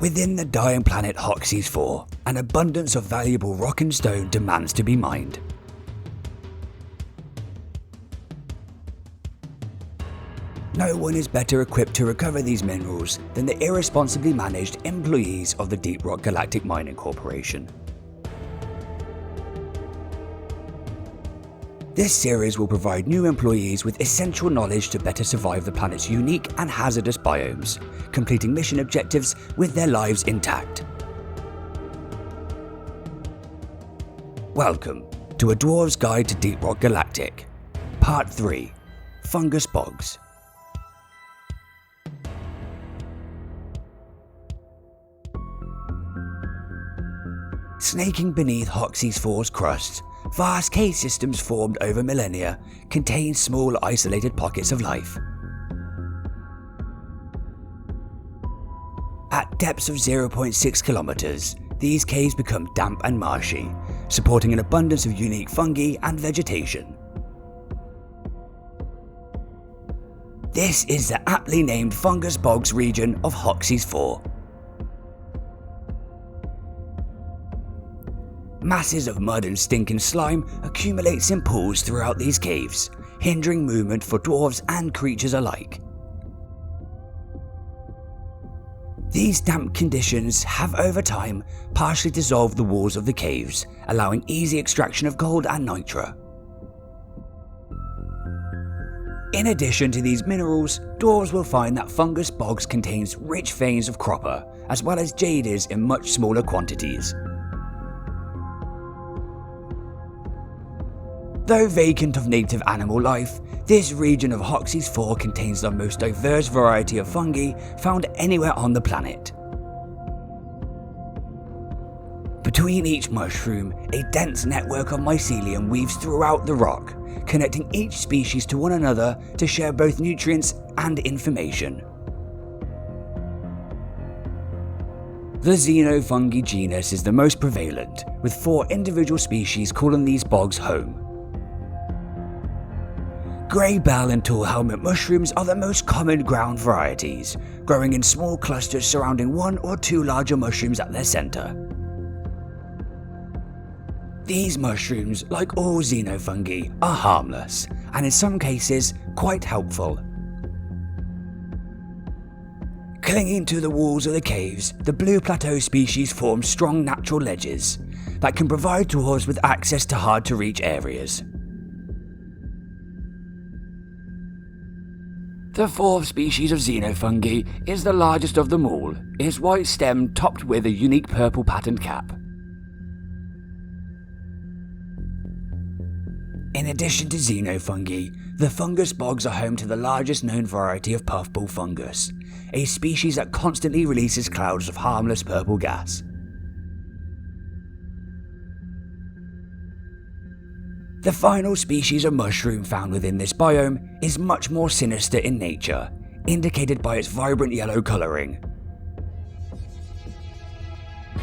Within the dying planet Hoxxes IV, an abundance of valuable rock and stone demands to be mined. No one is better equipped to recover these minerals than the irresponsibly managed employees of the Deep Rock Galactic Mining Corporation. This series will provide new employees with essential knowledge to better survive the planet's unique and hazardous biomes, completing mission objectives with their lives intact. Welcome to A Dwarves Guide to Deep Rock Galactic, Part 3, Fungus Bogs. Snaking beneath Hoxxes IV's crust, vast cave systems formed over millennia contain small isolated pockets of life. At depths of 0.6 kilometers, these caves become damp and marshy, supporting an abundance of unique fungi and vegetation. This is the aptly named Fungus Bogs region of Hoxxes IV. Masses of mud and stinking slime accumulates in pools throughout these caves, hindering movement for dwarves and creatures alike. These damp conditions have over time partially dissolved the walls of the caves, allowing easy extraction of gold and nitra. In addition to these minerals, dwarves will find that Fungus Bogs contains rich veins of copper, as well as jades in much smaller quantities. Though vacant of native animal life, this region of Hoxxes IV contains the most diverse variety of fungi found anywhere on the planet. Between each mushroom, a dense network of mycelium weaves throughout the rock, connecting each species to one another to share both nutrients and information. The Xenofungi genus is the most prevalent, with 4 individual species calling these bogs home. Grey bell and tall helmet mushrooms are the most common ground varieties, growing in small clusters surrounding 1 or 2 larger mushrooms at their centre. These mushrooms, like all xenofungi, are harmless, and in some cases, quite helpful. Clinging to the walls of the caves, the blue plateau species form strong natural ledges that can provide dwarves with access to hard-to-reach areas. The 4th species of Xenofungi is the largest of them all. It is white-stemmed, topped with a unique purple patterned cap. In addition to Xenofungi, the Fungus Bogs are home to the largest known variety of puffball fungus, a species that constantly releases clouds of harmless purple gas. The final species of mushroom found within this biome is much more sinister in nature, indicated by its vibrant yellow colouring.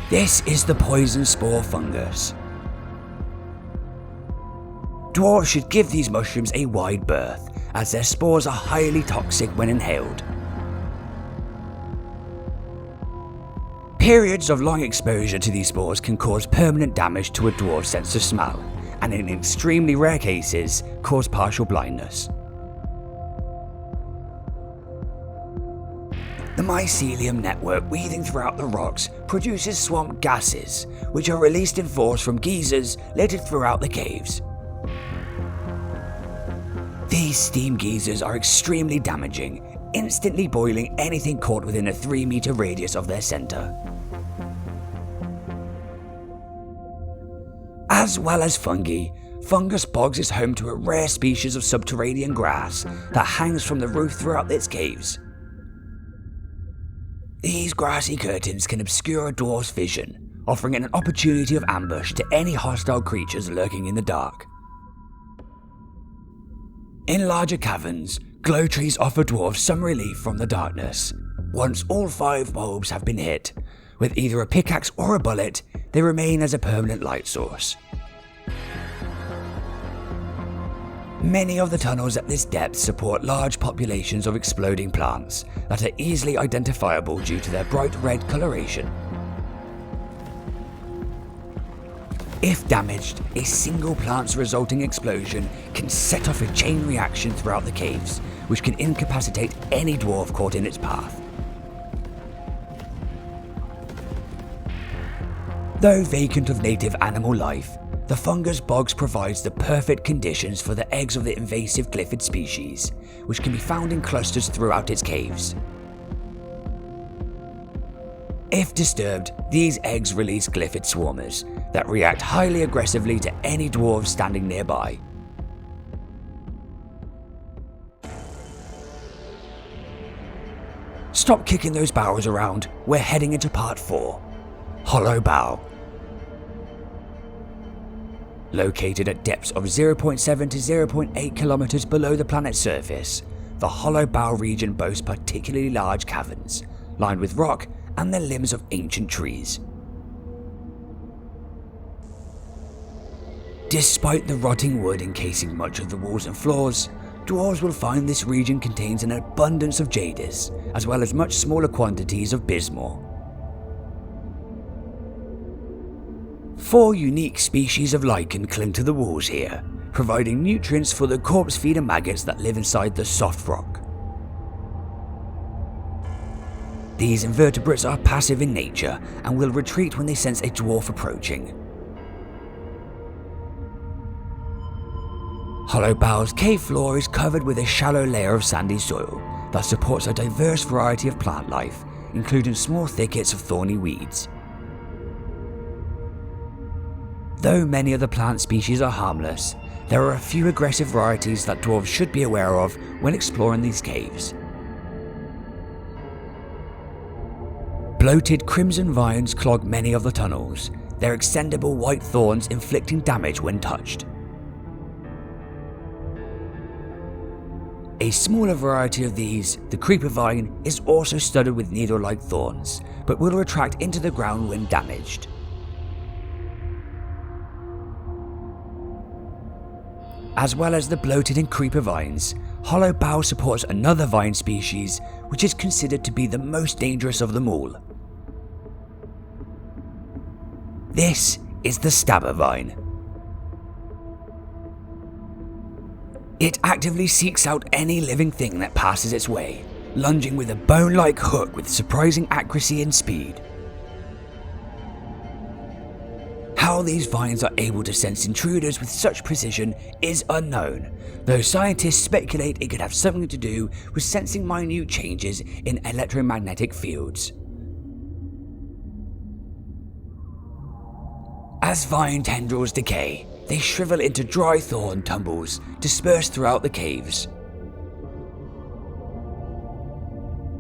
This is the poison spore fungus. Dwarves should give these mushrooms a wide berth, as their spores are highly toxic when inhaled. Periods of long exposure to these spores can cause permanent damage to a dwarf's sense of smell, and in extremely rare cases, cause partial blindness. The mycelium network weaving throughout the rocks produces swamp gases, which are released in force from geysers littered throughout the caves. These steam geysers are extremely damaging, instantly boiling anything caught within a 3-meter radius of their center. As well as fungi, Fungus Bogs is home to a rare species of subterranean grass that hangs from the roof throughout its caves. These grassy curtains can obscure a dwarf's vision, offering an opportunity of ambush to any hostile creatures lurking in the dark. In larger caverns, glow trees offer dwarves some relief from the darkness. Once all 5 bulbs have been hit, with either a pickaxe or a bullet, they remain as a permanent light source. Many of the tunnels at this depth support large populations of exploding plants that are easily identifiable due to their bright red coloration. If damaged, a single plant's resulting explosion can set off a chain reaction throughout the caves, which can incapacitate any dwarf caught in its path. Though vacant of native animal life, the fungus bogs provides the perfect conditions for the eggs of the invasive glyphid species, which can be found in clusters throughout its caves. If disturbed, these eggs release glyphid swarmers that react highly aggressively to any dwarves standing nearby. Stop kicking those barrels around, we're heading into part 4, Hollow Bough. Located at depths of 0.7 to 0.8 kilometers below the planet's surface, the Hollow Bough region boasts particularly large caverns, lined with rock and the limbs of ancient trees. Despite the rotting wood encasing much of the walls and floors, dwarves will find this region contains an abundance of jadis, as well as much smaller quantities of bismore. 4 unique species of lichen cling to the walls here, providing nutrients for the corpse feeder maggots that live inside the soft rock. These invertebrates are passive in nature and will retreat when they sense a dwarf approaching. Hollow Bough's cave floor is covered with a shallow layer of sandy soil that supports a diverse variety of plant life, including small thickets of thorny weeds. Though many of the plant species are harmless, there are a few aggressive varieties that dwarves should be aware of when exploring these caves. Bloated crimson vines clog many of the tunnels, their extendable white thorns inflicting damage when touched. A smaller variety of these, the creeper vine, is also studded with needle-like thorns, but will retract into the ground when damaged. As well as the bloated and creeper vines, Hollow Bough supports another vine species which is considered to be the most dangerous of them all. This is the stabber vine. It actively seeks out any living thing that passes its way, lunging with a bone-like hook with surprising accuracy and speed. How these vines are able to sense intruders with such precision is unknown, though scientists speculate it could have something to do with sensing minute changes in electromagnetic fields. As vine tendrils decay, they shrivel into dry thorn tumbles dispersed throughout the caves.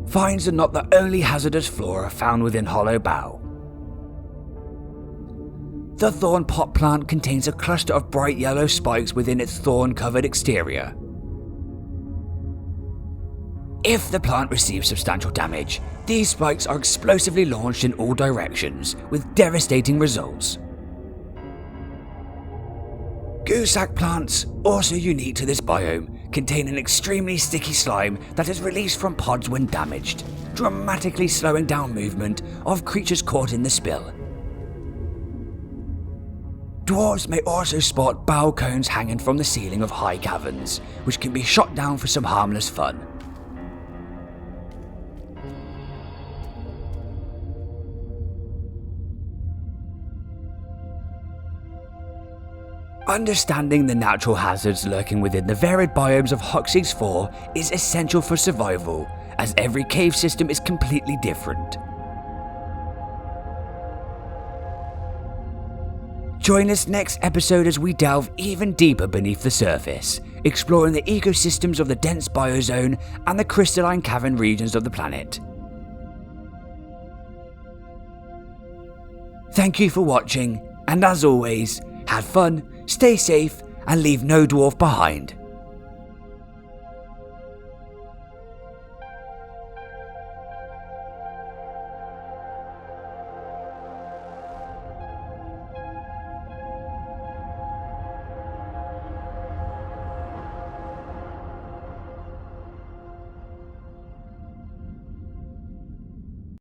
Vines are not the only hazardous flora found within Hollow Bough. The thorn pot plant contains a cluster of bright yellow spikes within its thorn-covered exterior. If the plant receives substantial damage, these spikes are explosively launched in all directions, with devastating results. Goosack plants, also unique to this biome, contain an extremely sticky slime that is released from pods when damaged, dramatically slowing down movement of creatures caught in the spill. Dwarves may also spot bough cones hanging from the ceiling of high caverns, which can be shot down for some harmless fun. Understanding the natural hazards lurking within the varied biomes of Hoxxes IV is essential for survival, as every cave system is completely different. Join us next episode as we delve even deeper beneath the surface, exploring the ecosystems of the dense biozone and the crystalline cavern regions of the planet. Thank you for watching, and as always, have fun, stay safe, and leave no dwarf behind.